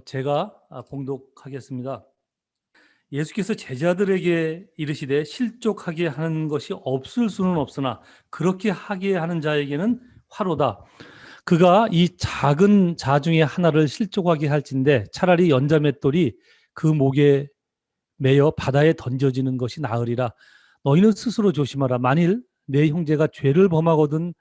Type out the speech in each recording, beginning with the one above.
제가 봉독하겠습니다. 예수께서 제자들에게 이르시되 실족하게 하는 것이 없을 수는 없으나 그렇게 하게 하는 자에게는 화로다. 그가 이 작은 자 중에 하나를 실족하게 할진대 차라리 연자맷돌이 그 목에 매어 바다에 던져지는 것이 나으리라. 너희는 스스로 조심하라. 만일 내 형제가 죄를 범하거든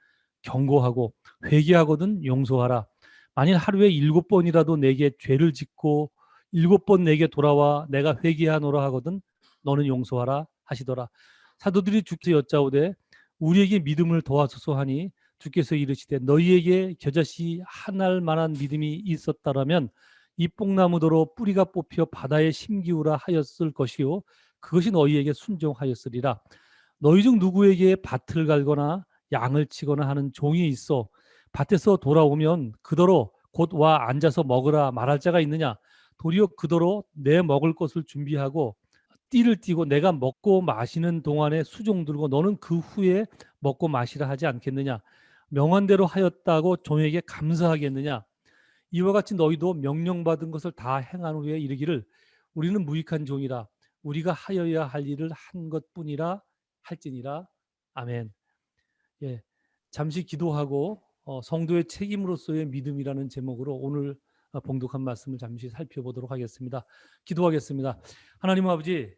경고하고 회개하거든 용서하라. 만일 하루에 7번이라도 내게 죄를 짓고 7번 내게 돌아와 내가 회개하노라 하거든 너는 용서하라 하시더라. 사도들이 주께 여짜오되 우리에게 믿음을 더하소서 하니 주께서 이르시되 너희에게 겨자씨 하나할 만한 믿음이 있었다라면 이 뽕나무더러 뿌리가 뽑혀 바다에 심기우라 하였을 것이요 그것이 너희에게 순종하였으리라. 너희 중 누구에게 밭을 갈거나 양을 치거나 하는 종이 있어 밭에서 돌아오면 그더러 곧 와 앉아서 먹으라 말할 자가 있느냐. 도리어 그더러 내 먹을 것을 준비하고 띠를 띠고 내가 먹고 마시는 동안에 수종 들고 너는 그 후에 먹고 마시라 하지 않겠느냐. 명한대로 하였다고 종에게 감사하겠느냐. 이와 같이 너희도 명령받은 것을 다 행한 후에 이르기를 우리는 무익한 종이라 우리가 하여야 할 일을 한 것뿐이라 할지니라. 아멘. 예, 잠시 기도하고 성도의 책임으로서의 믿음이라는 제목으로 오늘 봉독한 말씀을 잠시 살펴보도록 하겠습니다. 기도하겠습니다. 하나님 아버지,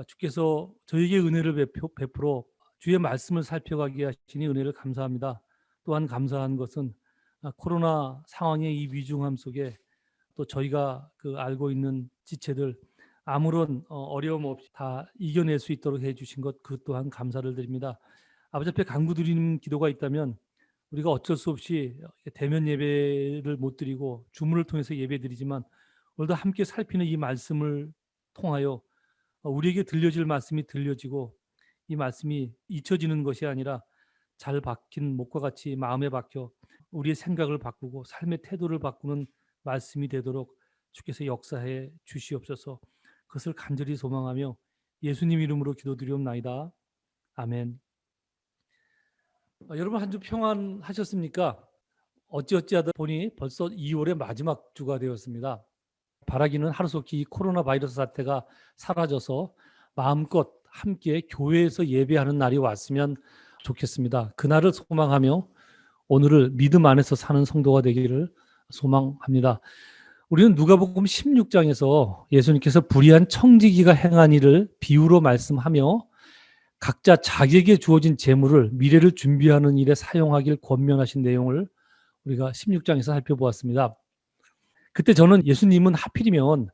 주께서 저에게 은혜를 베풀어 주의 말씀을 살펴가게 하시니 은혜를 감사합니다. 또한 감사한 것은 코로나 상황의 이 위중함 속에 또 저희가 알고 있는 지체들 아무런 어려움 없이 다 이겨낼 수 있도록 해주신 것 그 또한 감사를 드립니다. 아버지 앞에 간구드리는 기도가 있다면 우리가 어쩔 수 없이 대면 예배를 못 드리고 주문을 통해서 예배드리지만 오늘도 함께 살피는 이 말씀을 통하여 우리에게 들려질 말씀이 들려지고 이 말씀이 잊혀지는 것이 아니라 잘 박힌 목과 같이 마음에 박혀 우리의 생각을 바꾸고 삶의 태도를 바꾸는 말씀이 되도록 주께서 역사해 주시옵소서. 그것을 간절히 소망하며 예수님 이름으로 기도드리옵나이다. 아멘. 여러분 한 주 평안하셨습니까? 어찌어찌하다 보니 벌써 2월의 마지막 주가 되었습니다. 바라기는 하루속히 코로나 바이러스 사태가 사라져서 마음껏 함께 교회에서 예배하는 날이 왔으면 좋겠습니다. 그날을 소망하며 오늘을 믿음 안에서 사는 성도가 되기를 소망합니다. 우리는 누가복음 16장에서 예수님께서 불의한 청지기가 행한 일을 비유로 말씀하며 각자 자기에게 주어진 재물을 미래를 준비하는 일에 사용하길 권면하신 내용을 우리가 16장에서 살펴보았습니다. 그때 저는 예수님은 하필이면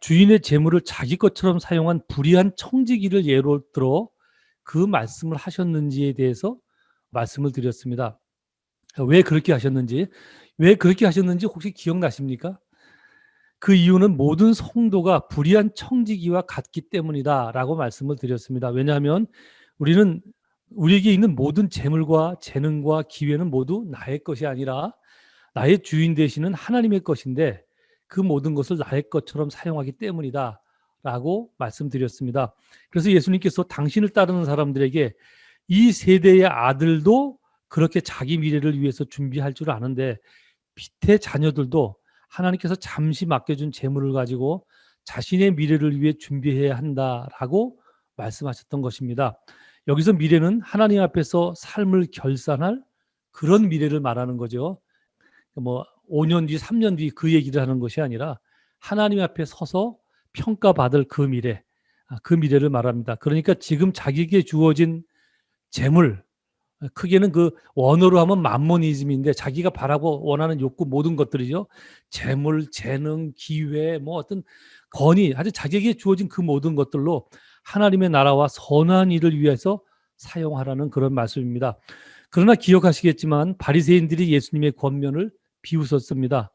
주인의 재물을 자기 것처럼 사용한 불의한 청지기를 예로 들어 그 말씀을 하셨는지에 대해서 말씀을 드렸습니다. 왜 그렇게 하셨는지 혹시 기억나십니까? 그 이유는 모든 성도가 불의한 청지기와 같기 때문이다라고 말씀을 드렸습니다. 왜냐하면 우리에게 있는 모든 재물과 재능과 기회는 모두 나의 것이 아니라 나의 주인 되시는 하나님의 것인데 그 모든 것을 나의 것처럼 사용하기 때문이다라고 말씀드렸습니다. 그래서 예수님께서 당신을 따르는 사람들에게 이 세대의 아들도 그렇게 자기 미래를 위해서 준비할 줄 아는데 빛의 자녀들도 하나님께서 잠시 맡겨준 재물을 가지고 자신의 미래를 위해 준비해야 한다라고 말씀하셨던 것입니다. 여기서 미래는 하나님 앞에서 삶을 결산할 그런 미래를 말하는 거죠. 5년 뒤, 3년 뒤 그 얘기를 하는 것이 아니라 하나님 앞에 서서 평가받을 그 미래, 그 미래를 말합니다. 그러니까 지금 자기에게 주어진 재물, 크게는 그 원어로 하면 만모니즘인데 자기가 바라고 원하는 욕구 모든 것들이죠. 재물, 재능, 기회, 어떤 권위, 아주 자기에게 주어진 그 모든 것들로 하나님의 나라와 선한 일을 위해서 사용하라는 그런 말씀입니다. 그러나 기억하시겠지만 바리새인들이 예수님의 권면을 비웃었습니다.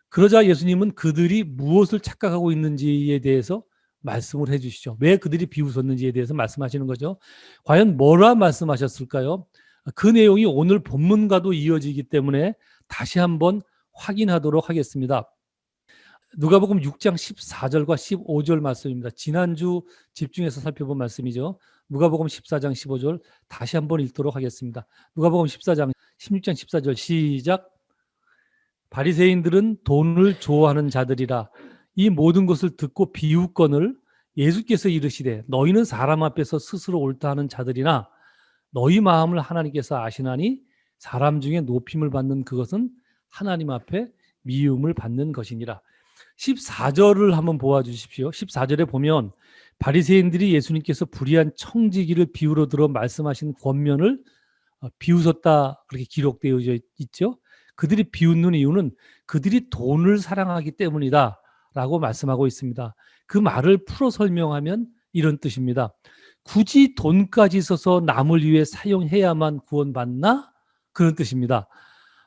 그러자 예수님은 그들이 무엇을 착각하고 있는지에 대해서 말씀을 해주시죠. 왜 그들이 비웃었는지에 대해서 말씀하시는 거죠. 과연 뭐라 말씀하셨을까요? 그 내용이 오늘 본문과도 이어지기 때문에 다시 한번 확인하도록 하겠습니다. 누가복음 6장 14절과 15절 말씀입니다. 지난주 집중해서 살펴본 말씀이죠. 누가복음 14장 15절 다시 한번 읽도록 하겠습니다. 누가복음 14장 16장 14절 시작. 바리새인들은 돈을 좋아하는 자들이라. 이 모든 것을 듣고 비웃거늘 예수께서 이르시되 너희는 사람 앞에서 스스로 옳다 하는 자들이나 너희 마음을 하나님께서 아시나니 사람 중에 높임을 받는 그것은 하나님 앞에 미움을 받는 것이니라. 14절을 한번 보아주십시오. 14절에 보면 바리새인들이 예수님께서 불의한 청지기를 비유로 들어 말씀하신 권면을 비웃었다 그렇게 기록되어 있죠. 그들이 비웃는 이유는 그들이 돈을 사랑하기 때문이다 라고 말씀하고 있습니다. 그 말을 풀어 설명하면 이런 뜻입니다. 굳이 돈까지 써서 남을 위해 사용해야만 구원받나? 그런 뜻입니다.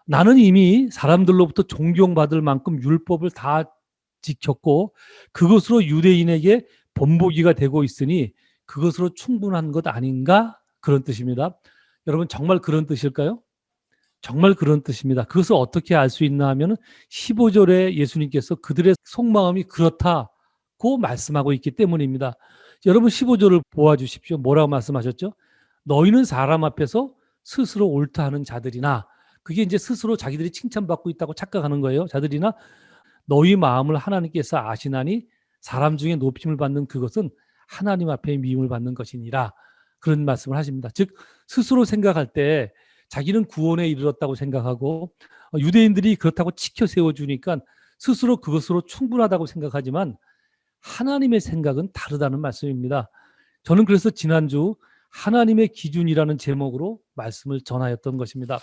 나는 이미 사람들로부터 존경받을 만큼 율법을 다 지켰고 그것으로 유대인에게 본보기가 되고 있으니 그것으로 충분한 것 아닌가? 그런 뜻입니다. 여러분 정말 그런 뜻일까요? 정말 그런 뜻입니다. 그것을 어떻게 알 수 있나 하면 15절에 예수님께서 그들의 속마음이 그렇다고 말씀하고 있기 때문입니다. 여러분 15절을 보아주십시오. 뭐라고 말씀하셨죠? 너희는 사람 앞에서 스스로 옳다 하는 자들이나, 그게 이제 스스로 자기들이 칭찬받고 있다고 착각하는 거예요. 자들이나 너희 마음을 하나님께서 아시나니 사람 중에 높임을 받는 그것은 하나님 앞에 미움을 받는 것이니라. 그런 말씀을 하십니다. 즉 스스로 생각할 때 자기는 구원에 이르렀다고 생각하고 유대인들이 그렇다고 치켜 세워주니까 스스로 그것으로 충분하다고 생각하지만 하나님의 생각은 다르다는 말씀입니다. 저는 그래서 지난주 하나님의 기준이라는 제목으로 말씀을 전하였던 것입니다.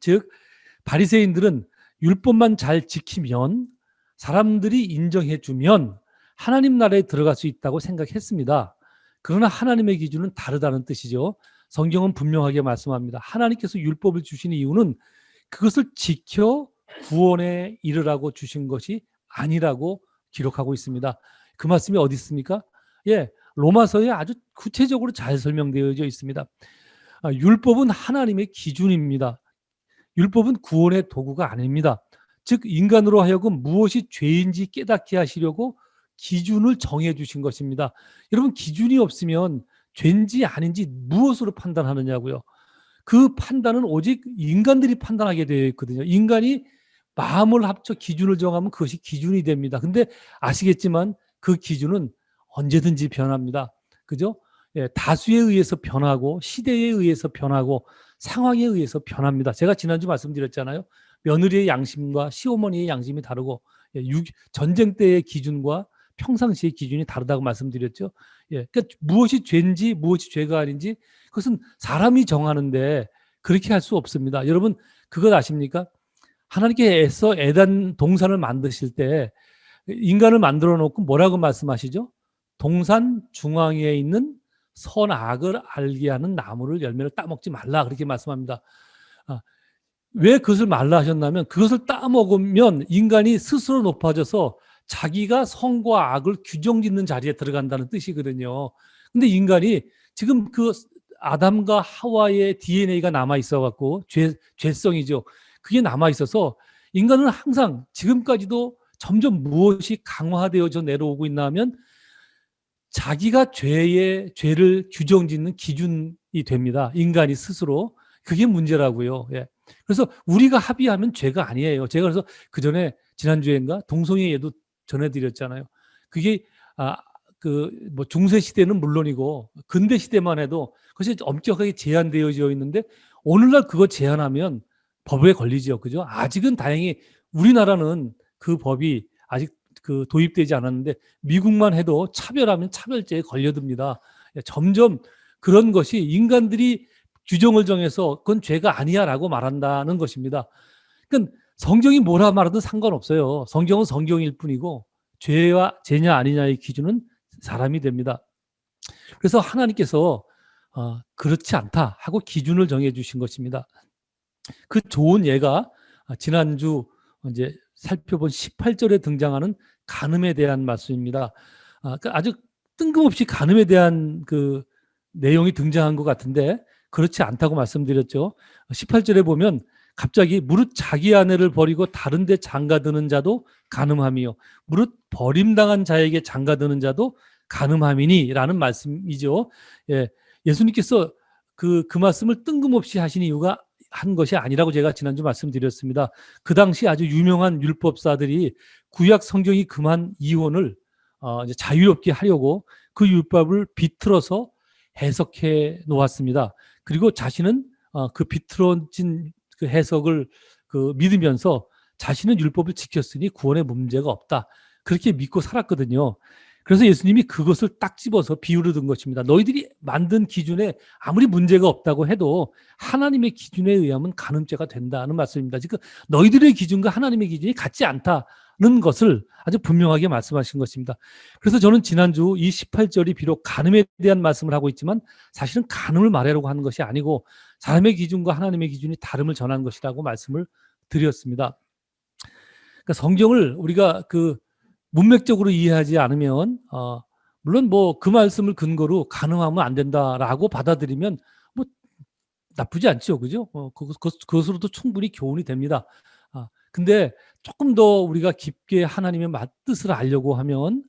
즉 바리새인들은 율법만 잘 지키면 사람들이 인정해 주면 하나님 나라에 들어갈 수 있다고 생각했습니다. 그러나 하나님의 기준은 다르다는 뜻이죠. 성경은 분명하게 말씀합니다. 하나님께서 율법을 주신 이유는 그것을 지켜 구원에 이르라고 주신 것이 아니라고 기록하고 있습니다. 그 말씀이 어디 있습니까? 예, 로마서에 아주 구체적으로 잘 설명되어 있습니다. 율법은 하나님의 기준입니다. 율법은 구원의 도구가 아닙니다. 즉 인간으로 하여금 무엇이 죄인지 깨닫게 하시려고 기준을 정해 주신 것입니다. 여러분 기준이 없으면 죄인지 아닌지 무엇으로 판단하느냐고요. 그 판단은 오직 인간들이 판단하게 되어 있거든요. 인간이 마음을 합쳐 기준을 정하면 그것이 기준이 됩니다. 근데 아시겠지만 그 기준은 언제든지 변합니다. 그죠? 예, 다수에 의해서 변하고 시대에 의해서 변하고 상황에 의해서 변합니다. 제가 지난주 말씀드렸잖아요. 며느리의 양심과 시어머니의 양심이 다르고 전쟁 때의 기준과 평상시의 기준이 다르다고 말씀드렸죠. 예, 그러니까 무엇이 죄인지 무엇이 죄가 아닌지 그것은 사람이 정하는데 그렇게 할 수 없습니다. 여러분 그것 아십니까? 하나님께서 에덴 동산을 만드실 때 인간을 만들어 놓고 뭐라고 말씀하시죠? 동산 중앙에 있는 선악을 알게 하는 나무를 열매를 따먹지 말라 그렇게 말씀합니다. 왜 그것을 말라 하셨냐면 그것을 따먹으면 인간이 스스로 높아져서 자기가 선과 악을 규정짓는 자리에 들어간다는 뜻이거든요. 근데 인간이 지금 그 아담과 하와의 DNA가 남아 있어 갖고 죄성이죠. 그게 남아 있어서 인간은 항상 지금까지도 점점 무엇이 강화되어져 내려오고 있나 하면 자기가 죄를 규정짓는 기준이 됩니다. 인간이 스스로. 그게 문제라고요. 예. 그래서 우리가 합의하면 죄가 아니에요. 제가 그래서 그 전에 지난주엔가 동성애 예도 전해드렸잖아요. 그게 뭐 중세 시대는 물론이고 근대 시대만 해도 그것이 엄격하게 제한되어져 있는데 오늘날 그거 제한하면 법에 걸리죠. 그죠? 아직은 다행히 우리나라는 그 법이 아직 그 도입되지 않았는데 미국만 해도 차별하면 차별죄에 걸려듭니다. 점점 그런 것이 인간들이 규정을 정해서 그건 죄가 아니야라고 말한다는 것입니다. 그러니까 성경이 뭐라 말하든 상관없어요. 성경은 성경일 뿐이고 죄냐 아니냐의 기준은 사람이 됩니다. 그래서 하나님께서 그렇지 않다 하고 기준을 정해 주신 것입니다. 그 좋은 예가 지난주 이제 살펴본 18절에 등장하는 간음에 대한 말씀입니다. 아주 뜬금없이 간음에 대한 그 내용이 등장한 것 같은데 그렇지 않다고 말씀드렸죠. 18절에 보면 갑자기 무릇 자기 아내를 버리고 다른 데 장가드는 자도 간음함이요 무릇 버림당한 자에게 장가드는 자도 간음함이니 라는 말씀이죠. 예, 예수님께서 그 말씀을 뜬금없이 하신 이유가 한 것이 아니라고 제가 지난주 말씀드렸습니다. 그 당시 아주 유명한 율법사들이 구약 성경이 금한 이혼을 이제 자유롭게 하려고 그 율법을 비틀어서 해석해 놓았습니다. 그리고 자신은 그 비틀어진 그 해석을 믿으면서 자신은 율법을 지켰으니 구원에 문제가 없다. 그렇게 믿고 살았거든요. 그래서 예수님이 그것을 딱 집어서 비유로 든 것입니다. 너희들이 만든 기준에 아무리 문제가 없다고 해도 하나님의 기준에 의하면 간음죄가 된다는 말씀입니다. 즉 너희들의 기준과 하나님의 기준이 같지 않다는 것을 아주 분명하게 말씀하신 것입니다. 그래서 저는 지난주 이 18절이 비록 간음에 대한 말씀을 하고 있지만 사실은 간음을 말하려고 하는 것이 아니고 사람의 기준과 하나님의 기준이 다름을 전하는 것이라고 말씀을 드렸습니다. 그러니까 성경을 우리가 문맥적으로 이해하지 않으면 물론 뭐 그 말씀을 근거로 간음하면 안 된다라고 받아들이면 뭐 나쁘지 않죠, 그죠? 그것으로도 충분히 교훈이 됩니다. 근데 조금 더 우리가 깊게 하나님의 뜻을 알려고 하면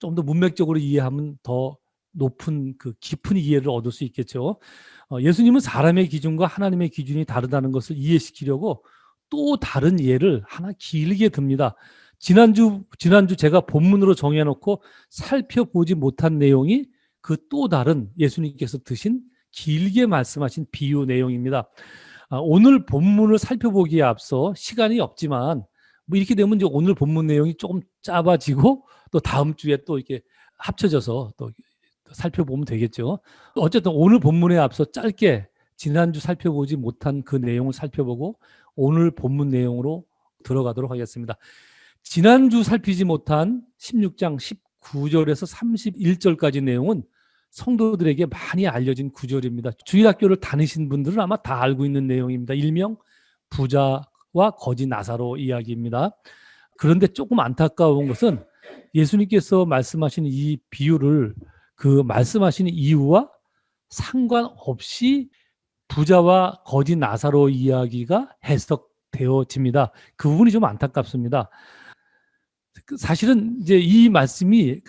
좀 더 문맥적으로 이해하면 더 높은 깊은 이해를 얻을 수 있겠죠. 예수님은 사람의 기준과 하나님의 기준이 다르다는 것을 이해시키려고 또 다른 예를 하나 길게 듭니다. 지난주 제가 본문으로 정해놓고 살펴보지 못한 내용이 그 또 다른 예수님께서 드신 길게 말씀하신 비유 내용입니다. 오늘 본문을 살펴보기에 앞서 시간이 없지만 뭐 이렇게 되면 이제 오늘 본문 내용이 조금 짧아지고 또 다음 주에 또 이렇게 합쳐져서 또 살펴보면 되겠죠. 어쨌든 오늘 본문에 앞서 짧게 지난주 살펴보지 못한 그 내용을 살펴보고 오늘 본문 내용으로 들어가도록 하겠습니다. 지난주 살피지 못한 16장 19절에서 31절까지 내용은 성도들에게 많이 알려진 구절입니다. 주일학교를 다니신 분들은 아마 다 알고 있는 내용입니다. 일명 부자와 거지 나사로 이야기입니다. 그런데 조금 안타까운 것은 예수님께서 말씀하신 이 비유를 말씀하시는 이유와 상관없이 부자와 거지 나사로 이야기가 해석되어집니다. 그 부분이 좀 안타깝습니다. 사실은 이제 이 말씀이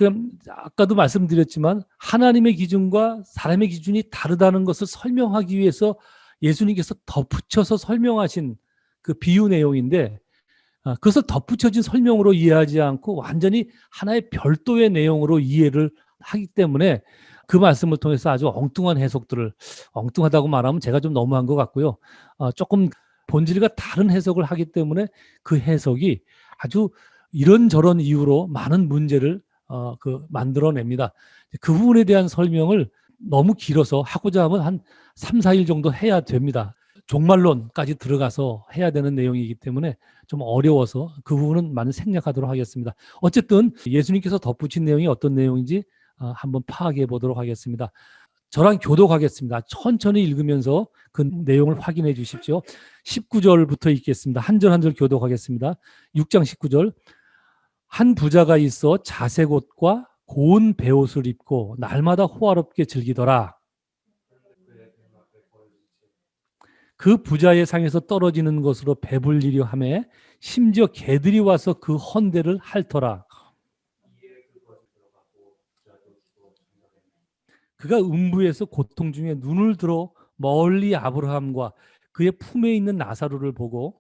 아까도 말씀드렸지만 하나님의 기준과 사람의 기준이 다르다는 것을 설명하기 위해서 예수님께서 덧붙여서 설명하신 그 비유 내용인데 그것을 덧붙여진 설명으로 이해하지 않고 완전히 하나의 별도의 내용으로 이해를 하기 때문에 그 말씀을 통해서 아주 엉뚱한 해석들을 엉뚱하다고 말하면 제가 좀 너무한 것 같고요. 조금 본질과 다른 해석을 하기 때문에 그 해석이 아주 이런저런 이유로 많은 문제를 만들어냅니다. 그 부분에 대한 설명을 너무 길어서 하고자 하면 한 3, 4일 정도 해야 됩니다. 종말론까지 들어가서 해야 되는 내용이기 때문에 좀 어려워서 그 부분은 많이 생략하도록 하겠습니다. 어쨌든 예수님께서 덧붙인 내용이 어떤 내용인지 한번 파악해 보도록 하겠습니다. 저랑 교독하겠습니다. 천천히 읽으면서 그 내용을 확인해 주십시오. 19절부터 읽겠습니다. 한 절 한 절 교독하겠습니다. 6장 19절. 한 부자가 있어 자색 옷과 고운 베옷을 입고 날마다 호화롭게 즐기더라. 그 부자의 상에서 떨어지는 것으로 배불리려 하매 심지어 개들이 와서 그 헌대를 핥더라. 그가 음부에서 고통 중에 눈을 들어 멀리 아브라함과 그의 품에 있는 나사로를 보고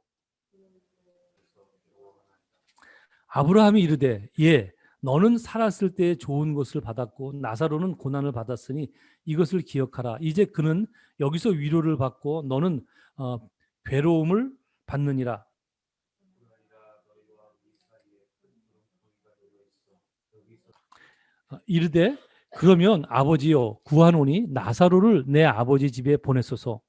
아브라함이 이르되 예 너는 살았을 때에 좋은 것을 받았고 나사로는 고난을 받았으니 이것을 기억하라. 이제 그는 여기서 위로를 받고 너는 괴로움을 받느니라. 이르되 그러면 아버지여 구하노니 나사로를 내 아버지 집에 보내소서.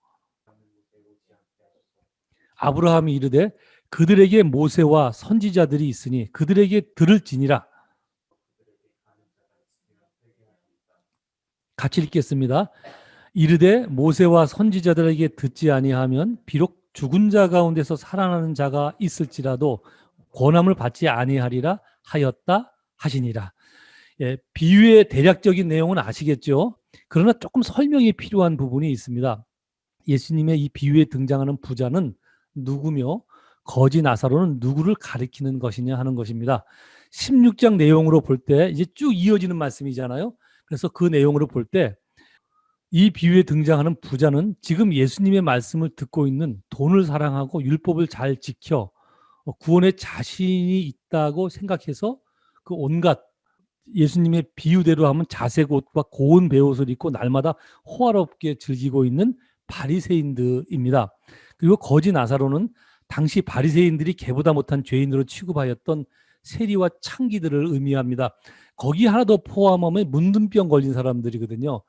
아브라함이 이르되 그들에게 모세와 선지자들이 있으니 그들에게 들을지니라. 같이 읽겠습니다. 이르되 모세와 선지자들에게 듣지 아니하면 비록 죽은 자 가운데서 살아나는 자가 있을지라도 권함을 받지 아니하리라 하였다 하시니라. 예, 비유의 대략적인 내용은 아시겠죠? 그러나 조금 설명이 필요한 부분이 있습니다. 예수님의 이 비유에 등장하는 부자는 누구며 거지 나사로는 누구를 가리키는 것이냐 하는 것입니다. 16장 내용으로 볼 때 이제 쭉 이어지는 말씀이잖아요. 그래서 그 내용으로 볼 때 이 비유에 등장하는 부자는 지금 예수님의 말씀을 듣고 있는 돈을 사랑하고 율법을 잘 지켜 구원에 자신이 있다고 생각해서 그 온갖 예수님의 비유대로 하면 자색 옷과 고운 베옷을 입고 날마다 호화롭게 즐기고 있는 바리새인들입니다. 그리고 거지 나사로는 당시 바리새인들이 개보다 못한 죄인으로 취급하였던 세리와 창기들을 의미합니다. 거기 하나 더 포함하면 문둥병 걸린 사람들이거든요.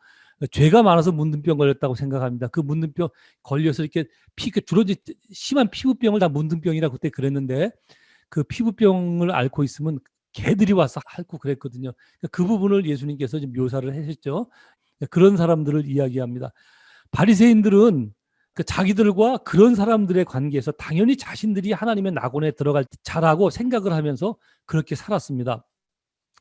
죄가 많아서 문둥병 걸렸다고 생각합니다. 그 문둥병 걸려서 이렇게 주로 이제 심한 피부병을 다 문둥병이라고 그때 그랬는데 그 피부병을 앓고 있으면 개들이 와서 핥고 그랬거든요. 그 부분을 예수님께서 좀 묘사를 하셨죠. 그런 사람들을 이야기합니다. 바리새인들은 그 자기들과 그런 사람들의 관계에서 당연히 자신들이 하나님의 낙원에 들어갈 때 잘하고 생각을 하면서 그렇게 살았습니다.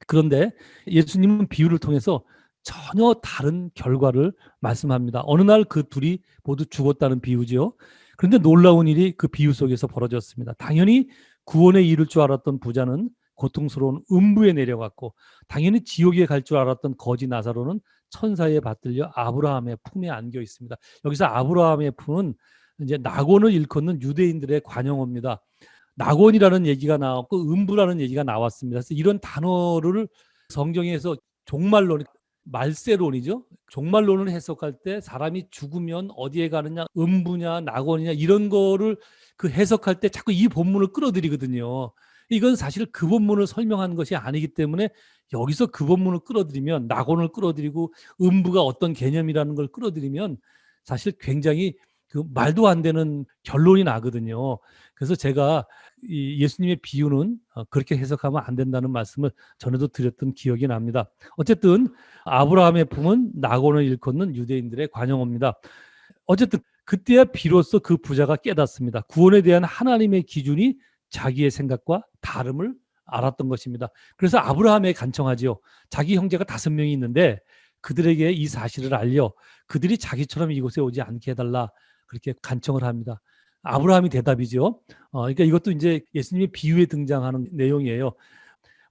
그런데 예수님은 비유를 통해서 전혀 다른 결과를 말씀합니다. 어느 날 그 둘이 모두 죽었다는 비유지요. 그런데 놀라운 일이 그 비유 속에서 벌어졌습니다. 당연히 구원에 이를 줄 알았던 부자는 고통스러운 음부에 내려갔고, 당연히 지옥에 갈 줄 알았던 거지 나사로는 천사에 받들려 아브라함의 품에 안겨 있습니다. 여기서 아브라함의 품은 이제 낙원을 일컫는 유대인들의 관용어입니다. 낙원이라는 얘기가 나왔고 음부라는 얘기가 나왔습니다. 그래서 이런 단어를 성경에서 종말론, 말세론이죠. 종말론을 해석할 때 사람이 죽으면 어디에 가느냐, 음부냐, 낙원이냐 이런 거를 그 해석할 때 자꾸 이 본문을 끌어들이거든요. 이건 사실 그 본문을 설명한 것이 아니기 때문에 여기서 그 본문을 끌어들이면 낙원을 끌어들이고 음부가 어떤 개념이라는 걸 끌어들이면 사실 굉장히 그 말도 안 되는 결론이 나거든요. 그래서 제가 이 예수님의 비유는 그렇게 해석하면 안 된다는 말씀을 전에도 드렸던 기억이 납니다. 어쨌든 아브라함의 품은 낙원을 일컫는 유대인들의 관용어입니다. 어쨌든 그때야 비로소 그 부자가 깨닫습니다. 구원에 대한 하나님의 기준이 자기의 생각과 다름을 알았던 것입니다. 그래서 아브라함에 간청하지요. 자기 형제가 5명이 있는데 그들에게 이 사실을 알려 그들이 자기처럼 이곳에 오지 않게 해달라 그렇게 간청을 합니다. 아브라함이 대답이죠. 그러니까 이것도 이제 예수님의 비유에 등장하는 내용이에요.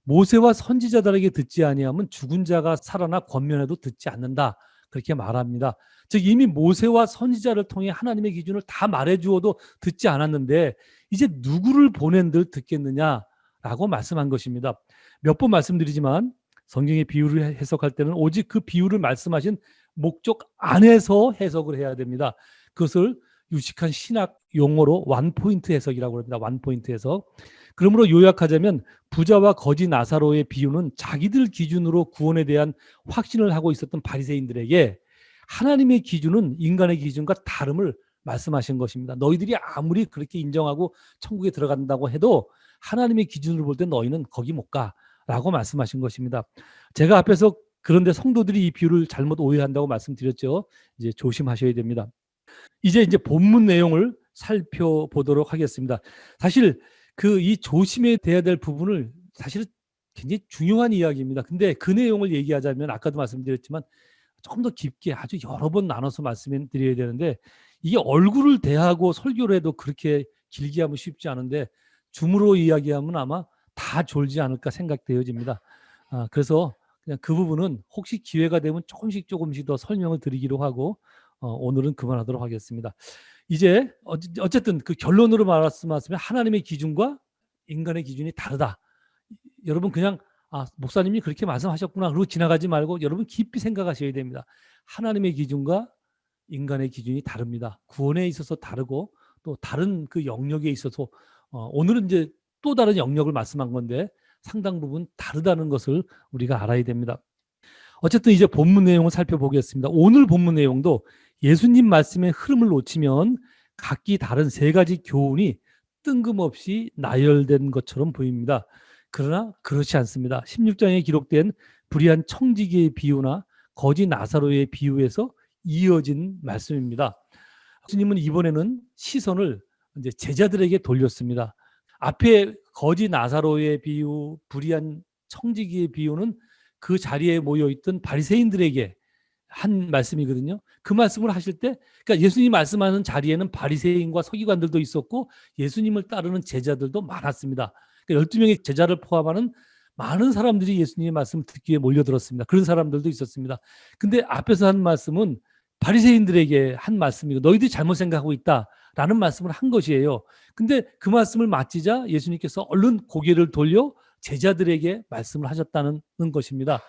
모세와 선지자들에게 듣지 아니하면 죽은 자가 살아나 권면해도 듣지 않는다. 그렇게 말합니다. 즉 이미 모세와 선지자를 통해 하나님의 기준을 다 말해주어도 듣지 않았는데 이제 누구를 보낸들 듣겠느냐라고 말씀한 것입니다. 몇 번 말씀드리지만 성경의 비유를 해석할 때는 오직 그 비유를 말씀하신 목적 안에서 해석을 해야 됩니다. 그것을 유식한 신학 용어로 원포인트 해석이라고 합니다. 원포인트 해석. 그러므로 요약하자면 부자와 거지 나사로의 비유는 자기들 기준으로 구원에 대한 확신을 하고 있었던 바리새인들에게 하나님의 기준은 인간의 기준과 다름을 말씀하신 것입니다. 너희들이 아무리 그렇게 인정하고 천국에 들어간다고 해도 하나님의 기준으로 볼 때 너희는 거기 못 가라고 말씀하신 것입니다. 제가 앞에서 그런데 성도들이 이 비유를 잘못 오해한다고 말씀드렸죠. 이제 조심하셔야 됩니다. 이제 본문 내용을 살펴보도록 하겠습니다. 사실 그 이 조심해야 될 부분을 사실 굉장히 중요한 이야기입니다. 근데 그 내용을 얘기하자면 아까도 말씀드렸지만 조금 더 깊게 아주 여러 번 나눠서 말씀드려야 되는데 이게 얼굴을 대하고 설교를 해도 그렇게 길게 하면 쉽지 않은데 줌으로 이야기하면 아마 다 졸지 않을까 생각되어집니다. 그래서 그냥 그 부분은 혹시 기회가 되면 조금씩 더 설명을 드리기로 하고 오늘은 그만하도록 하겠습니다. 이제 어쨌든 그 결론으로 말씀하면 하나님의 기준과 인간의 기준이 다르다. 여러분 그냥 목사님이 그렇게 말씀하셨구나 그러고 지나가지 말고 여러분 깊이 생각하셔야 됩니다. 하나님의 기준과 인간의 기준이 다릅니다. 구원에 있어서 다르고 또 다른 그 영역에 있어서 오늘은 이제 또 다른 영역을 말씀한 건데 상당 부분 다르다는 것을 우리가 알아야 됩니다. 어쨌든 이제 본문 내용을 살펴보겠습니다. 오늘 본문 내용도 예수님 말씀의 흐름을 놓치면 각기 다른 3가지 교훈이 뜬금없이 나열된 것처럼 보입니다. 그러나 그렇지 않습니다. 16장에 기록된 불의한 청지기의 비유나 거지 나사로의 비유에서 이어진 말씀입니다. 예수님은 이번에는 시선을 이제 제자들에게 돌렸습니다. 앞에 거지 나사로의 비유, 불의한 청지기의 비유는 그 자리에 모여있던 바리새인들에게 한 말씀이거든요. 그 말씀을 하실 때 그러니까 예수님이 말씀하는 자리에는 바리새인과 서기관들도 있었고 예수님을 따르는 제자들도 많았습니다. 그러니까 12명의 제자를 포함하는 많은 사람들이 예수님의 말씀을 듣기 위해 몰려들었습니다. 그런 사람들도 있었습니다. 근데 앞에서 한 말씀은 바리새인들에게 한 말씀이고 너희들이 잘못 생각하고 있다라는 말씀을 한 것이에요. 근데 그 말씀을 맞지자 예수님께서 얼른 고개를 돌려 제자들에게 말씀을 하셨다는 것입니다.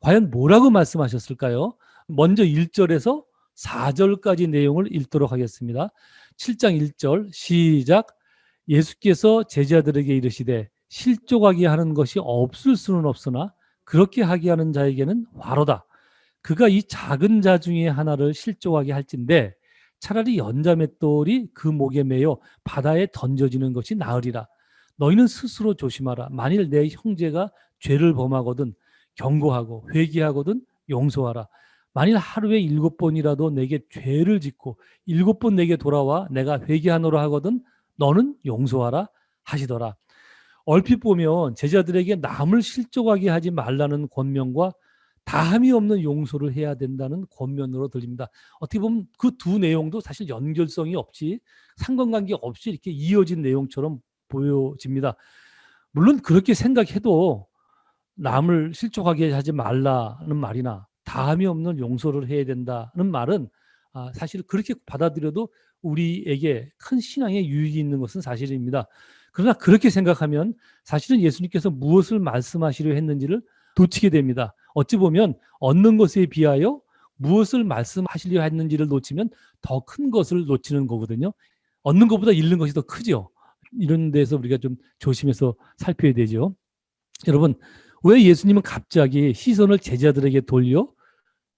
과연 뭐라고 말씀하셨을까요? 먼저 1절에서 4절까지 내용을 읽도록 하겠습니다. 7장 1절 시작. 예수께서 제자들에게 이르시되 실족하게 하는 것이 없을 수는 없으나 그렇게 하게 하는 자에게는 화로다. 그가 이 작은 자 중에 하나를 실족하게 할진대 차라리 연자맷돌이 그 목에 매여 바다에 던져지는 것이 나으리라. 너희는 스스로 조심하라. 만일 내 형제가 죄를 범하거든 경고하고 회개하거든 용서하라. 만일 하루에 7번이라도 내게 죄를 짓고 7번 내게 돌아와 내가 회개하노라 하거든 너는 용서하라 하시더라. 얼핏 보면 제자들에게 남을 실족하게 하지 말라는 권면과 다함이 없는 용서를 해야 된다는 권면으로 들립니다. 어떻게 보면 그 두 내용도 사실 연결성이 없이 상관관계 없이 이렇게 이어진 내용처럼 보여집니다. 물론 그렇게 생각해도 남을 실족하게 하지 말라는 말이나 다함이 없는 용서를 해야 된다는 말은 사실 그렇게 받아들여도 우리에게 큰 신앙에 유익이 있는 것은 사실입니다. 그러나 그렇게 생각하면 사실은 예수님께서 무엇을 말씀하시려 했는지를 놓치게 됩니다. 어찌 보면 얻는 것에 비하여 무엇을 말씀하시려 했는지를 놓치면 더 큰 것을 놓치는 거거든요. 얻는 것보다 잃는 것이 더 크죠. 이런 데서 우리가 좀 조심해서 살펴야 되죠. 여러분, 왜 예수님은 갑자기 시선을 제자들에게 돌려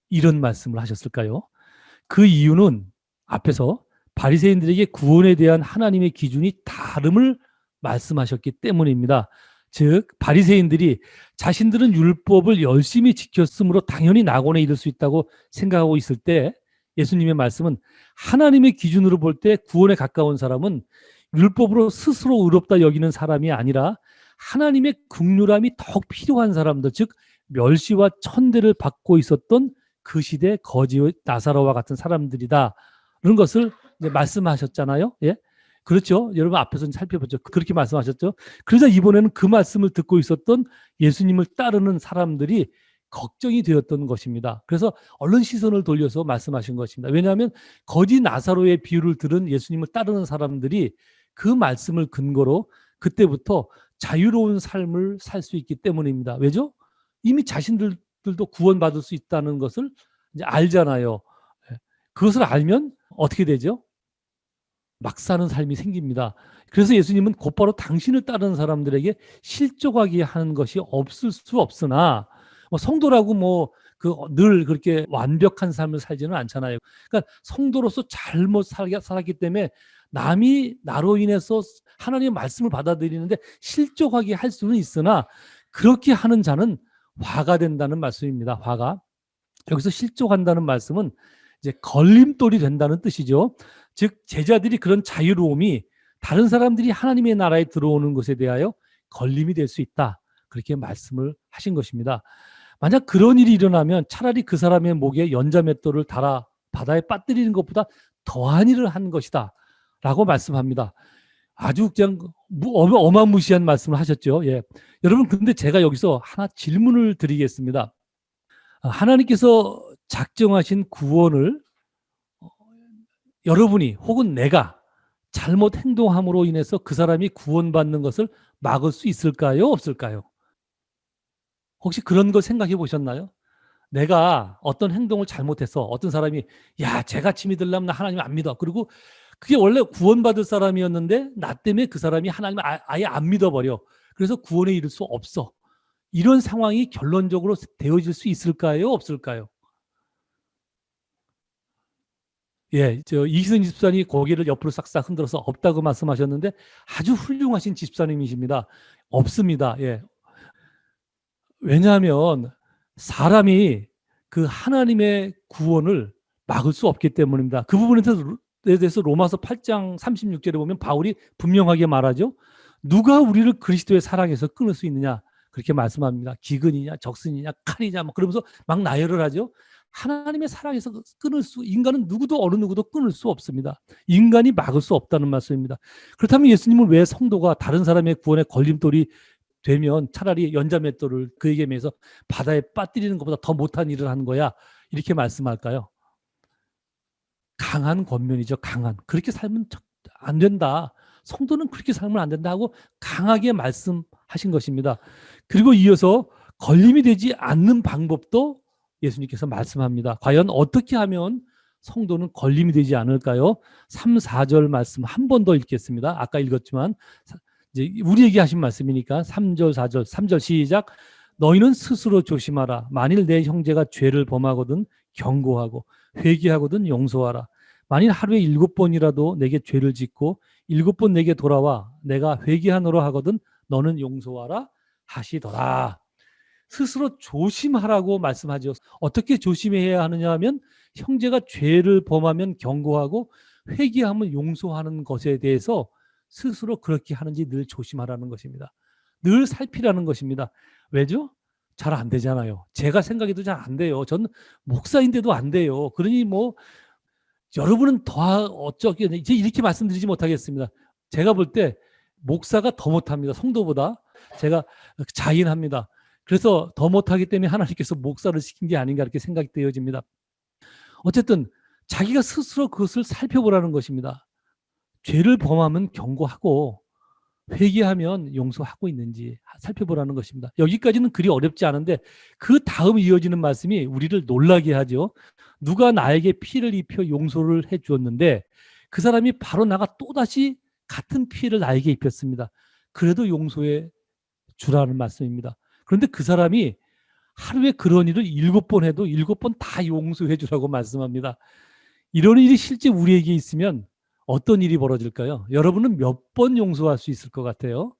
이런 말씀을 하셨을까요? 그 이유는 앞에서 바리새인들에게 구원에 대한 하나님의 기준이 다름을 말씀하셨기 때문입니다. 즉 바리새인들이 자신들은 율법을 열심히 지켰으므로 당연히 낙원에 이를 수 있다고 생각하고 있을 때 예수님의 말씀은 하나님의 기준으로 볼 때 구원에 가까운 사람은 율법으로 스스로 의롭다 여기는 사람이 아니라 하나님의 긍휼함이 더욱 필요한 사람들, 즉 멸시와 천대를 받고 있었던 그 시대 거지 나사로와 같은 사람들이다. 그런 것을 말씀하셨잖아요. 예? 그렇죠. 여러분 앞에서 살펴보죠. 그렇게 말씀하셨죠. 그래서 이번에는 그 말씀을 듣고 있었던 예수님을 따르는 사람들이 걱정이 되었던 것입니다. 그래서 얼른 시선을 돌려서 말씀하신 것입니다. 왜냐하면 거지 나사로의 비유를 들은 예수님을 따르는 사람들이 그 말씀을 근거로 그때부터 자유로운 삶을 살 수 있기 때문입니다. 왜죠? 이미 자신들도 구원받을 수 있다는 것을 이제 알잖아요. 그것을 알면 어떻게 되죠? 막 사는 삶이 생깁니다. 그래서 예수님은 곧바로 당신을 따르는 사람들에게 실족하게 하는 것이 없을 수 없으나 성도라고 늘 그렇게 완벽한 삶을 살지는 않잖아요. 그러니까 성도로서 잘못 살았기 때문에 남이 나로 인해서 하나님의 말씀을 받아들이는데 실족하게 할 수는 있으나 그렇게 하는 자는 화가 된다는 말씀입니다. 화가. 여기서 실족한다는 말씀은 이제 걸림돌이 된다는 뜻이죠. 즉 제자들이 그런 자유로움이 다른 사람들이 하나님의 나라에 들어오는 것에 대하여 걸림이 될 수 있다. 그렇게 말씀을 하신 것입니다. 만약 그런 일이 일어나면 차라리 그 사람의 목에 연자맷돌을 달아 바다에 빠뜨리는 것보다 더한 일을 한 것이다. 라고 말씀합니다. 아주 그냥 어마무시한 말씀을 하셨죠. 예. 여러분, 근데 제가 여기서 하나 질문을 드리겠습니다. 하나님께서 작정하신 구원을 여러분이 혹은 내가 잘못 행동함으로 인해서 그 사람이 구원받는 것을 막을 수 있을까요? 없을까요? 혹시 그런 거 생각해 보셨나요? 내가 어떤 행동을 잘못해서 어떤 사람이 야, 쟤같이 믿으려면 나 하나님 안 믿어. 그리고 그게 원래 구원받을 사람이었는데 나 때문에 그 사람이 하나님을 아예 안 믿어버려. 그래서 구원에 이를 수 없어. 이런 상황이 결론적으로 되어질 수 있을까요? 없을까요? 예, 이희선 집사님이 고개를 옆으로 싹싹 흔들어서 없다고 말씀하셨는데 아주 훌륭하신 집사님이십니다. 없습니다. 예. 왜냐하면 사람이 그 하나님의 구원을 막을 수 없기 때문입니다. 그 부분에 대해서 로마서 8장 36절에 보면 바울이 분명하게 말하죠. 누가 우리를 그리스도의 사랑에서 끊을 수 있느냐? 그렇게 말씀합니다. 기근이냐, 적신이냐, 칼이냐, 그러면서 막 나열을 하죠. 하나님의 사랑에서 인간은 누구도 어느 누구도 끊을 수 없습니다. 인간이 막을 수 없다는 말씀입니다. 그렇다면 예수님은 왜 성도가 다른 사람의 구원에 걸림돌이 되면 차라리 연자맷돌을 그에게 매서 바다에 빠뜨리는 것보다 더 못한 일을 하는 거야? 이렇게 말씀할까요? 강한 권면이죠. 강한. 그렇게 살면 안 된다. 성도는 그렇게 살면 안 된다 하고 강하게 말씀하신 것입니다. 그리고 이어서 걸림이 되지 않는 방법도 예수님께서 말씀합니다. 과연 어떻게 하면 성도는 걸림이 되지 않을까요? 3, 4절 말씀 한 번 더 읽겠습니다. 아까 읽었지만 이제 우리에게 하신 말씀이니까 3절, 4절, 3절 시작. 너희는 스스로 조심하라. 만일 내 형제가 죄를 범하거든 경고하고 회개하거든 용서하라. 만일 하루에 7번이라도 내게 죄를 짓고 7번 내게 돌아와 내가 회개하노라 하거든 너는 용서하라 하시더라. 스스로 조심하라고 말씀하죠. 어떻게 조심해야 하느냐 하면 형제가 죄를 범하면 경고하고 회개하면 용서하는 것에 대해서 스스로 그렇게 하는지 늘 조심하라는 것입니다. 늘 살피라는 것입니다. 왜죠? 잘 안 되잖아요. 제가 생각해도 잘 안 돼요. 전 목사인데도 안 돼요. 그러니 뭐 여러분은 더 어쩌게 이제 이렇게 말씀드리지 못하겠습니다. 제가 볼 때 목사가 더 못합니다. 성도보다 제가 자인합니다. 그래서 더 못하기 때문에 하나님께서 목사를 시킨 게 아닌가 이렇게 생각이 되어집니다. 어쨌든 자기가 스스로 그것을 살펴보라는 것입니다. 죄를 범하면 경고하고 회개하면 용서하고 있는지 살펴보라는 것입니다. 여기까지는 그리 어렵지 않은데 그 다음 이어지는 말씀이 우리를 놀라게 하죠. 누가 나에게 피를 입혀 용서를 해 주었는데 그 사람이 바로 나가 또다시 같은 피를 나에게 입혔습니다. 그래도 용서해 주라는 말씀입니다. 그런데 그 사람이 하루에 그런 일을 7번 해도 7번 다 용서해 주라고 말씀합니다. 이런 일이 실제 우리에게 있으면 어떤 일이 벌어질까요? 여러분은 몇 번 용서할 수 있을 것 같아요?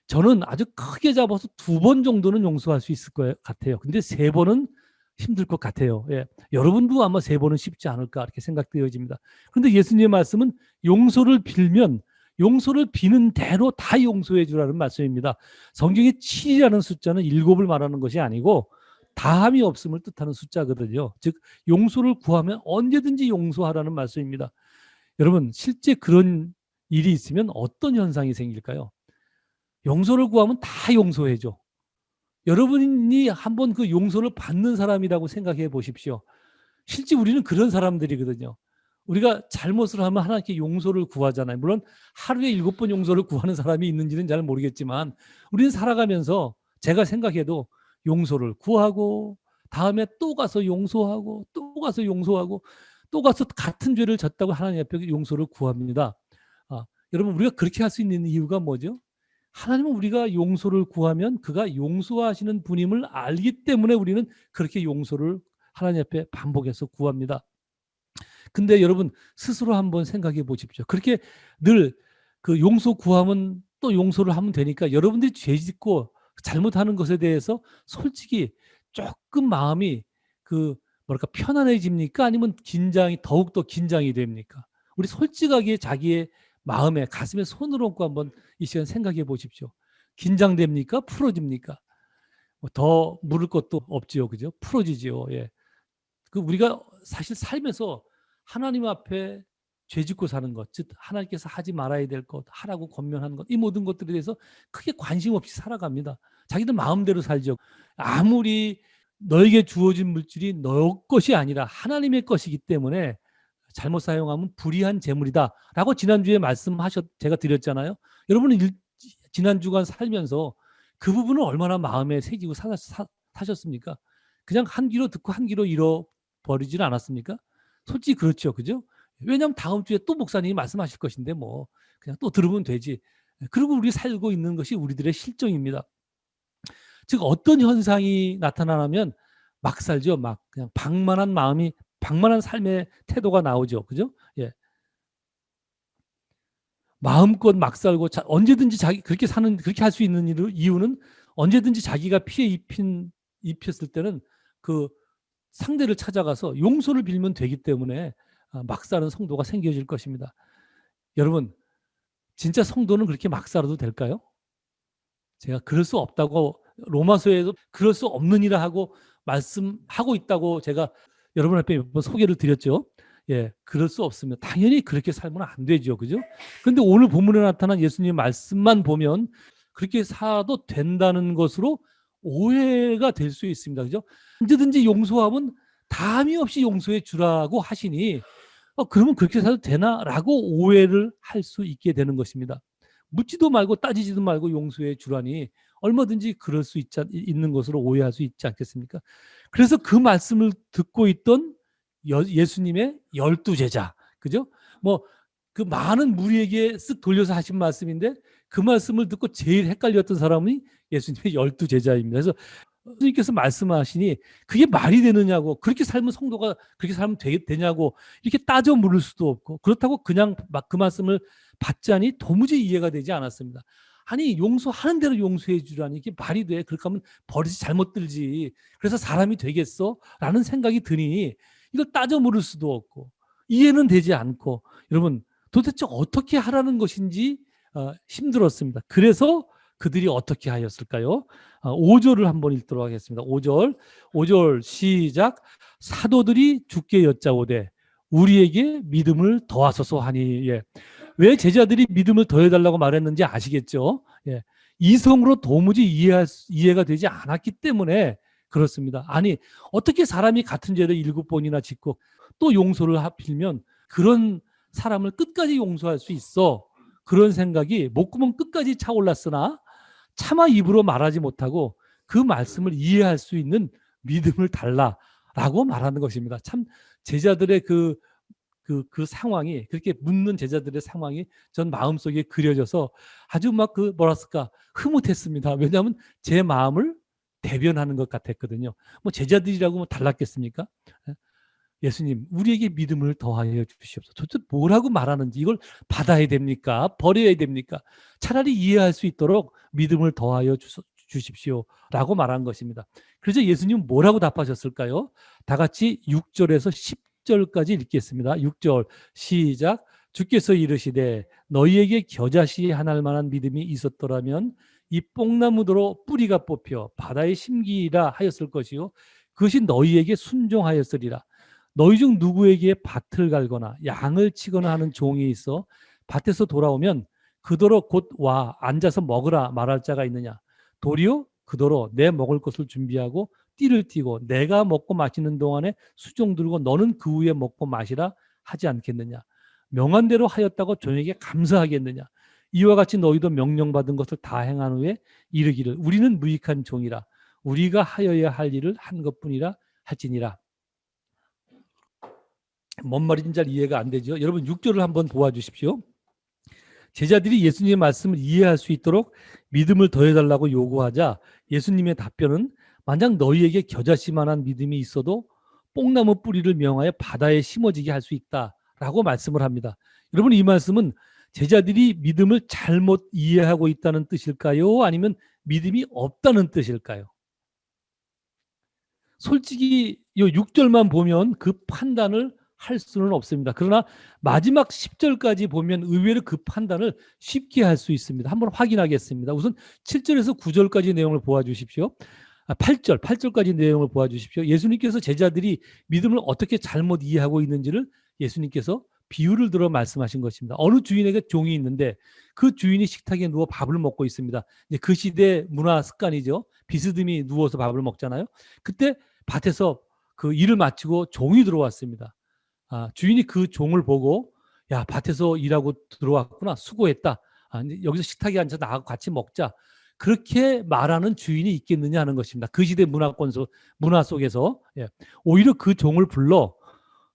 저는 아주 크게 잡아서 2번 정도는 용서할 수 있을 것 같아요. 근데 3번은 힘들 것 같아요. 예. 여러분도 아마 3번은 쉽지 않을까 이렇게 생각되어집니다. 그런데 예수님의 말씀은 용서를 빌면 용서를 비는 대로 다 용서해 주라는 말씀입니다. 성경에 7이라는 숫자는 7을 말하는 것이 아니고 다함이 없음을 뜻하는 숫자거든요. 즉 용서를 구하면 언제든지 용서하라는 말씀입니다. 여러분 실제 그런 일이 있으면 어떤 현상이 생길까요? 용서를 구하면 다 용서해줘. 여러분이 한번 그 용서를 받는 사람이라고 생각해 보십시오. 실제 우리는 그런 사람들이거든요. 우리가 잘못을 하면 하나님께 용서를 구하잖아요. 물론 하루에 7번 용서를 구하는 사람이 있는지는 잘 모르겠지만 우리는 살아가면서 제가 생각해도 용서를 구하고 다음에 또 가서 용서하고 또 가서 용서하고 또 가서 같은 죄를 졌다고 하나님 앞에 용서를 구합니다. 여러분 우리가 그렇게 할 수 있는 이유가 뭐죠? 하나님은 우리가 용서를 구하면 그가 용서하시는 분임을 알기 때문에 우리는 그렇게 용서를 하나님 앞에 반복해서 구합니다. 근데 여러분 스스로 한번 생각해 보십시오. 그렇게 늘 그 용서 구하면 또 용서를 하면 되니까 여러분들이 죄 짓고 잘못하는 것에 대해서 솔직히 조금 마음이 그 뭐랄까 편안해집니까? 아니면 더욱더 긴장이 됩니까? 우리 솔직하게 자기의 마음에 가슴에 손을 얹고 한번 이 시간 생각해 보십시오. 긴장됩니까? 풀어집니까? 더 물을 것도 없지요. 그죠? 풀어지지요. 예. 그 우리가 사실 살면서 하나님 앞에 죄 짓고 사는 것, 즉 하나님께서 하지 말아야 될 것, 하라고 권면하는 것, 이 모든 것들에 대해서 크게 관심 없이 살아갑니다. 자기들 마음대로 살죠. 아무리 너에게 주어진 물질이 너 것이 아니라 하나님의 것이기 때문에 잘못 사용하면 불의한 재물이다라고 지난주에 제가 드렸잖아요. 여러분은 지난 주간 살면서 그 부분을 얼마나 마음에 새기고 사셨습니까? 그냥 한 귀로 듣고 한 귀로 잃어버리지는 않았습니까? 솔직히 그렇죠. 그죠? 왜냐하면 다음 주에 또 목사님이 말씀하실 것인데 뭐 그냥 또 들으면 되지. 그리고 우리 살고 있는 것이 우리들의 실정입니다. 즉 어떤 현상이 나타나면 막 살죠. 막 그냥 방만한 삶의 태도가 나오죠. 그죠? 예. 마음껏 막 살고 언제든지 그렇게 할 수 있는 이유는 언제든지 자기가 입혔을 때는 그 상대를 찾아가서 용서를 빌면 되기 때문에 막 사는 성도가 생겨질 것입니다. 여러분, 진짜 성도는 그렇게 막 살아도 될까요? 제가 그럴 수 없다고 로마서에도 그럴 수 없는 일을 하고 말씀하고 있다고 제가 여러분 앞에 몇 번 소개를 드렸죠. 예, 그럴 수 없습니다. 당연히 그렇게 살면 안 되죠. 그죠? 근데 오늘 본문에 나타난 예수님의 말씀만 보면 그렇게 살아도 된다는 것으로 오해가 될 수 있습니다. 그죠? 언제든지 용서하면 담이 없이 용서해 주라고 하시니 그러면 그렇게 살아도 되나라고 오해를 할 수 있게 되는 것입니다. 묻지도 말고 따지지도 말고 용서해 주라니 얼마든지 그럴 수 있는 것으로 오해할 수 있지 않겠습니까? 그래서 그 말씀을 듣고 있던 예수님의 12제자, 그죠? 뭐 그 많은 무리에게 쓱 돌려서 하신 말씀인데 그 말씀을 듣고 제일 헷갈렸던 사람이 예수님의 12제자입니다. 그래서 예수님께서 말씀하시니 그게 말이 되느냐고, 그렇게 살면 성도가 그렇게 살면 되냐고 이렇게 따져 물을 수도 없고, 그렇다고 그냥 막 그 말씀을 받자니 도무지 이해가 되지 않았습니다. 아니, 용서하는 대로 용서해 주라니 이게 말이 돼? 그렇게 하면 버릇이 잘못 들지. 그래서 사람이 되겠어? 라는 생각이 드니 이걸 따져 물을 수도 없고 이해는 되지 않고, 여러분 도대체 어떻게 하라는 것인지 힘들었습니다. 그래서 그들이 어떻게 하였을까요? 5절을 한번 읽도록 하겠습니다. 5절 시작. 사도들이 주께 여짜오되 우리에게 믿음을 더하소서 하니. 예. 왜 제자들이 믿음을 더해달라고 말했는지 아시겠죠? 예. 이성으로 도무지 이해가 되지 않았기 때문에 그렇습니다. 아니, 어떻게 사람이 같은 죄를 7번이나 짓고 또 용서를 하필면 그런 사람을 끝까지 용서할 수 있어? 그런 생각이 목구멍 끝까지 차올랐으나 차마 입으로 말하지 못하고 그 말씀을 이해할 수 있는 믿음을 달라라고 말하는 것입니다. 참 제자들의 그 상황이, 그렇게 묻는 제자들의 상황이 전 마음속에 그려져서 아주 막 뭐랄까 흐뭇했습니다. 왜냐하면 제 마음을 대변하는 것 같았거든요. 뭐 제자들이라고 뭐 달랐겠습니까? 예수님, 우리에게 믿음을 더하여 주시옵소서. 도대체 뭐라고 말하는지, 이걸 받아야 됩니까? 버려야 됩니까? 차라리 이해할 수 있도록 믿음을 더하여 주십시오라고 말한 것입니다. 그래서 예수님은 뭐라고 답하셨을까요? 다 같이 6절에서 10절까지 읽겠습니다. 6절 시작. 주께서 이르시되 너희에게 겨자씨 하나일 만한 믿음이 있었더라면 이 뽕나무더러 뿌리가 뽑혀 바다에 심기라 하였을 것이요 그것이 너희에게 순종하였으리라. 너희 중 누구에게 밭을 갈거나 양을 치거나 하는 종이 있어 밭에서 돌아오면 그더러 곧 와 앉아서 먹으라 말할 자가 있느냐. 도리어 그더러 내 먹을 것을 준비하고 띠를 띠고 내가 먹고 마시는 동안에 수종 들고 너는 그 후에 먹고 마시라 하지 않겠느냐. 명한 대로 하였다고 종에게 감사하겠느냐. 이와 같이 너희도 명령받은 것을 다 행한 후에 이르기를 우리는 무익한 종이라 우리가 하여야 할 일을 한 것뿐이라 할지니라. 뭔 말인지 잘 이해가 안 되죠. 여러분 6절을 한번 도와주십시오. 제자들이 예수님의 말씀을 이해할 수 있도록 믿음을 더해달라고 요구하자 예수님의 답변은 만약 너희에게 겨자씨만한 믿음이 있어도 뽕나무 뿌리를 명하여 바다에 심어지게 할 수 있다라고 말씀을 합니다. 여러분 이 말씀은 제자들이 믿음을 잘못 이해하고 있다는 뜻일까요? 아니면 믿음이 없다는 뜻일까요? 솔직히 이 6절만 보면 그 판단을 할 수는 없습니다. 그러나 마지막 10절까지 보면 의외로 그 판단을 쉽게 할 수 있습니다. 한번 확인하겠습니다. 우선 7절에서 9절까지 내용을 보아주십시오. 8절까지 내용을 보아주십시오. 예수님께서 제자들이 믿음을 어떻게 잘못 이해하고 있는지를 예수님께서 비유를 들어 말씀하신 것입니다. 어느 주인에게 종이 있는데 그 주인이 식탁에 누워 밥을 먹고 있습니다. 그 시대 문화 습관이죠. 비스듬히 누워서 밥을 먹잖아요. 그때 밭에서 그 일을 마치고 종이 들어왔습니다. 주인이 그 종을 보고 야 밭에서 일하고 들어왔구나 수고했다. 여기서 식탁에 앉아서 나하고 같이 먹자. 그렇게 말하는 주인이 있겠느냐 하는 것입니다. 그 시대 문화 속에서 오히려 그 종을 불러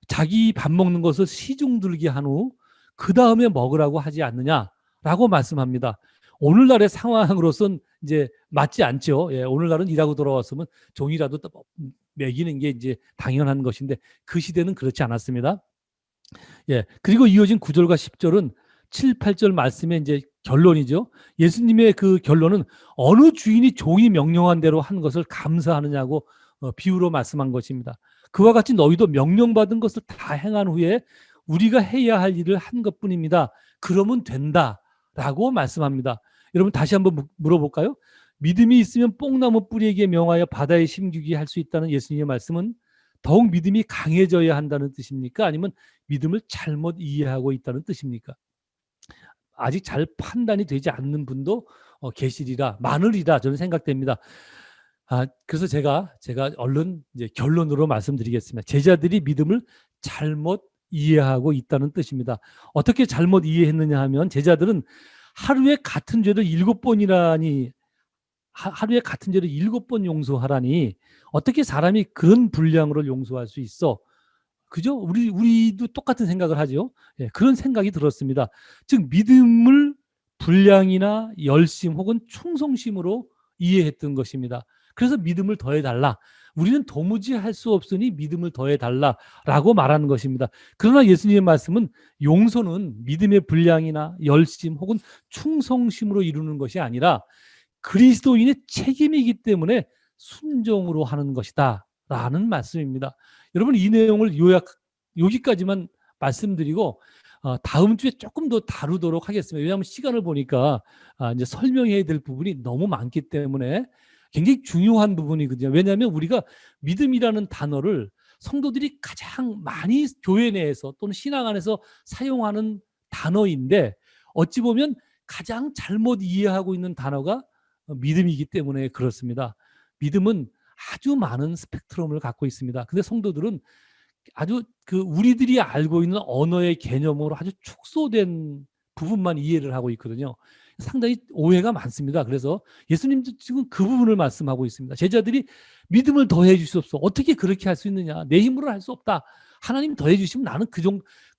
자기 밥 먹는 것을 시중 들게 한 후 그 다음에 먹으라고 하지 않느냐라고 말씀합니다. 오늘날의 상황으로서는 이제 맞지 않죠. 오늘날은 일하고 돌아왔으면 종이라도 먹이는 게 이제 당연한 것인데 그 시대는 그렇지 않았습니다. 그리고 이어진 9절과 10절은 7, 8절 말씀의 이제 결론이죠. 예수님의 그 결론은 어느 주인이 종이 명령한 대로 한 것을 감사하느냐고 비유로 말씀한 것입니다. 그와 같이 너희도 명령받은 것을 다 행한 후에 우리가 해야 할 일을 한 것뿐입니다. 그러면 된다라고 말씀합니다. 여러분 다시 한번 물어볼까요? 믿음이 있으면 뽕나무 뿌리에게 명하여 바다에 심기게 할 수 있다는 예수님의 말씀은 더욱 믿음이 강해져야 한다는 뜻입니까? 아니면 믿음을 잘못 이해하고 있다는 뜻입니까? 아직 잘 판단이 되지 않는 분도 계시리라 많으리라 저는 생각됩니다. 그래서 제가 얼른 이제 결론으로 말씀드리겠습니다. 제자들이 믿음을 잘못 이해하고 있다는 뜻입니다. 어떻게 잘못 이해했느냐 하면 제자들은 하루에 같은 죄를 7번이라니 하루에 같은 죄를 7번 용서하라니 어떻게 사람이 그런 분량으로 용서할 수 있어? 그죠? 우리도 똑같은 생각을 하죠. 예, 그런 생각이 들었습니다. 즉 믿음을 분량이나 열심 혹은 충성심으로 이해했던 것입니다. 그래서 믿음을 더해달라. 우리는 도무지 할 수 없으니 믿음을 더해달라라고 말하는 것입니다. 그러나 예수님의 말씀은 용서는 믿음의 분량이나 열심 혹은 충성심으로 이루는 것이 아니라 그리스도인의 책임이기 때문에 순종으로 하는 것이다 라는 말씀입니다. 여러분 이 내용을 여기까지만 말씀드리고 다음 주에 조금 더 다루도록 하겠습니다. 왜냐하면 시간을 보니까 이제 설명해야 될 부분이 너무 많기 때문에 굉장히 중요한 부분이거든요. 왜냐하면 우리가 믿음이라는 단어를 성도들이 가장 많이 교회 내에서 또는 신앙 안에서 사용하는 단어인데 어찌 보면 가장 잘못 이해하고 있는 단어가 믿음이기 때문에 그렇습니다. 믿음은 아주 많은 스펙트럼을 갖고 있습니다. 근데 성도들은 아주 그 우리들이 알고 있는 언어의 개념으로 아주 축소된 부분만 이해를 하고 있거든요. 상당히 오해가 많습니다. 그래서 예수님도 지금 그 부분을 말씀하고 있습니다. 제자들이 믿음을 더해 주시옵소서. 어떻게 그렇게 할 수 있느냐? 내 힘으로 할 수 없다. 하나님 더해 주시면 나는 그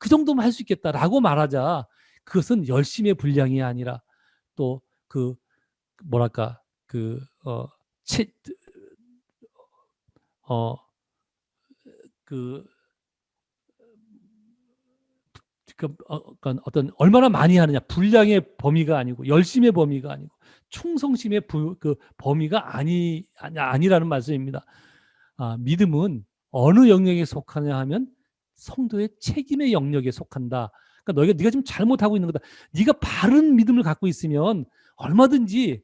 정도만 할 수 있겠다라고 말하자 그것은 열심의 분량이 아니라 또 그 뭐랄까 그 체, 어, 그, 그러니까 어떤 얼마나 많이 하느냐 분량의 범위가 아니고 열심의 범위가 아니고 충성심의 범위가 아니라는 말씀입니다. 믿음은 어느 영역에 속하냐 하면 성도의 책임의 영역에 속한다. 그러니까 네가 지금 잘못하고 있는 거다. 네가 바른 믿음을 갖고 있으면 얼마든지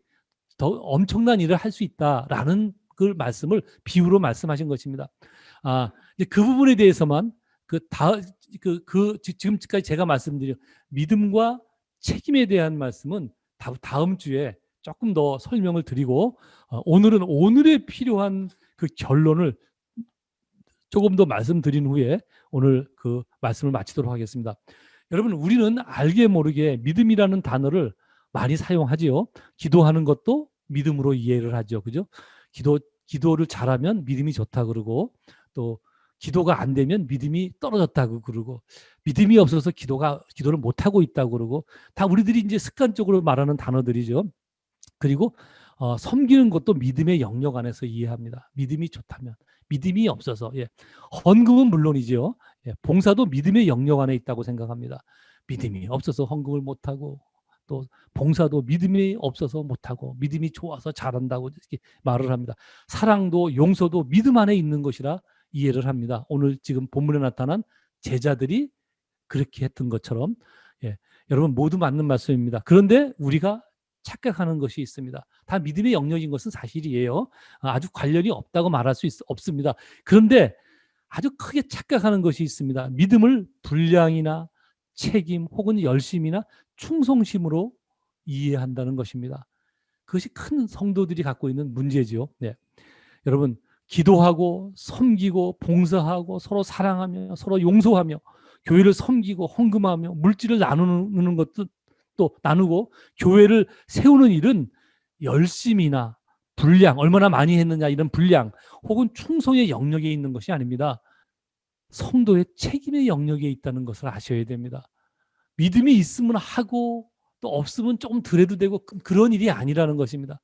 더 엄청난 일을 할 수 있다라는 그 말씀을 비유로 말씀하신 것입니다. 이제 그 부분에 대해서만 지금까지 제가 말씀드린 믿음과 책임에 대한 말씀은 다음 주에 조금 더 설명을 드리고 오늘은 오늘에 필요한 그 결론을 조금 더 말씀드린 후에 오늘 그 말씀을 마치도록 하겠습니다. 여러분 우리는 알게 모르게 믿음이라는 단어를 많이 사용하지요. 기도하는 것도 믿음으로 이해를 하죠. 그죠? 기도를 잘하면 믿음이 좋다 그러고 또 기도가 안 되면 믿음이 떨어졌다고 그러고 믿음이 없어서 기도를 못 하고 있다고 그러고 다 우리들이 이제 습관적으로 말하는 단어들이죠. 그리고 섬기는 것도 믿음의 영역 안에서 이해합니다. 믿음이 좋다면 믿음이 없어서 헌금은 물론이죠. 봉사도 믿음의 영역 안에 있다고 생각합니다. 믿음이 없어서 헌금을 못하고 또 봉사도 믿음이 없어서 못하고 믿음이 좋아서 잘한다고 이렇게 말을 합니다. 사랑도 용서도 믿음 안에 있는 것이라 이해를 합니다. 오늘 지금 본문에 나타난 제자들이 그렇게 했던 것처럼 여러분 모두 맞는 말씀입니다. 그런데 우리가 착각하는 것이 있습니다. 다 믿음의 영역인 것은 사실이에요. 아주 관련이 없다고 말할 수 없습니다. 그런데 아주 크게 착각하는 것이 있습니다. 믿음을 분량이나 책임 혹은 열심이나 충성심으로 이해한다는 것입니다. 그것이 큰 성도들이 갖고 있는 문제지요. 여러분 기도하고 섬기고 봉사하고 서로 사랑하며 서로 용서하며 교회를 섬기고 헌금하며 물질을 나누는 것도 또 나누고 교회를 세우는 일은 열심이나 분량 얼마나 많이 했느냐 이런 분량 혹은 충성의 영역에 있는 것이 아닙니다. 성도의 책임의 영역에 있다는 것을 아셔야 됩니다. 믿음이 있으면 하고 또 없으면 조금 덜 해도 되고 그런 일이 아니라는 것입니다.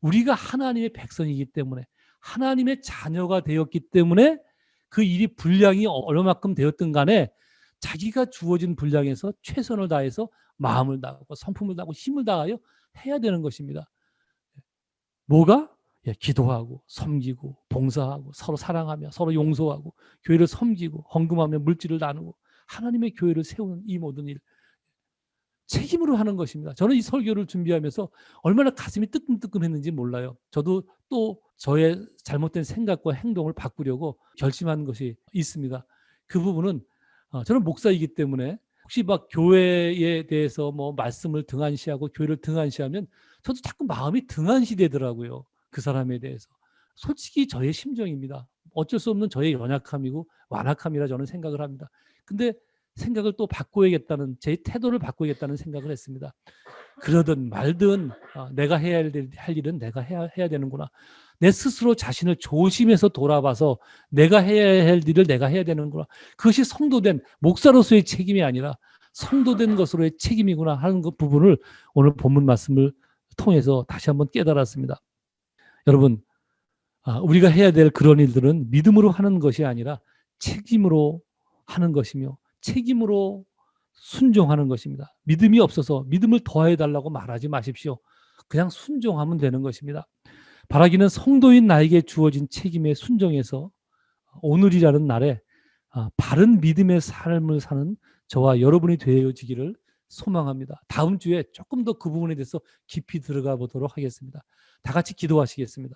우리가 하나님의 백성이기 때문에 하나님의 자녀가 되었기 때문에 그 일이 분량이 얼마만큼 되었든 간에 자기가 주어진 분량에서 최선을 다해서 마음을 다하고 성품을 다하고 힘을 다하여 해야 되는 것입니다. 뭐가? 기도하고 섬기고 봉사하고 서로 사랑하며 서로 용서하고 교회를 섬기고 헌금하며 물질을 나누고 하나님의 교회를 세우는 이 모든 일 책임으로 하는 것입니다. 저는 이 설교를 준비하면서 얼마나 가슴이 뜨끔뜨끔했는지 몰라요. 저도 또 저의 잘못된 생각과 행동을 바꾸려고 결심한 것이 있습니다. 그 부분은 저는 목사이기 때문에 혹시 막 교회에 대해서 뭐 말씀을 등한시하고 교회를 등한시하면 저도 자꾸 마음이 등한시되더라고요. 그 사람에 대해서. 솔직히 저의 심정입니다. 어쩔 수 없는 저의 연약함이고 완악함이라 저는 생각을 합니다. 근데 생각을 또 바꿔야겠다는, 제 태도를 바꿔야겠다는 생각을 했습니다. 그러든 말든 내가 해야 할 일은 내가 해야 되는구나. 내 스스로 자신을 조심해서 돌아봐서 내가 해야 할 일을 내가 해야 되는구나. 그것이 성도된 목사로서의 책임이 아니라 성도된 것으로의 책임이구나 하는 그 부분을 오늘 본문 말씀을 통해서 다시 한번 깨달았습니다. 여러분, 우리가 해야 될 그런 일들은 믿음으로 하는 것이 아니라 책임으로 하는 것이며 책임으로 순종하는 것입니다. 믿음이 없어서 믿음을 더해달라고 말하지 마십시오. 그냥 순종하면 되는 것입니다. 바라기는 성도인 나에게 주어진 책임에 순종해서 오늘이라는 날에 바른 믿음의 삶을 사는 저와 여러분이 되어지기를 소망합니다. 다음 주에 조금 더 그 부분에 대해서 깊이 들어가 보도록 하겠습니다. 다 같이 기도하시겠습니다.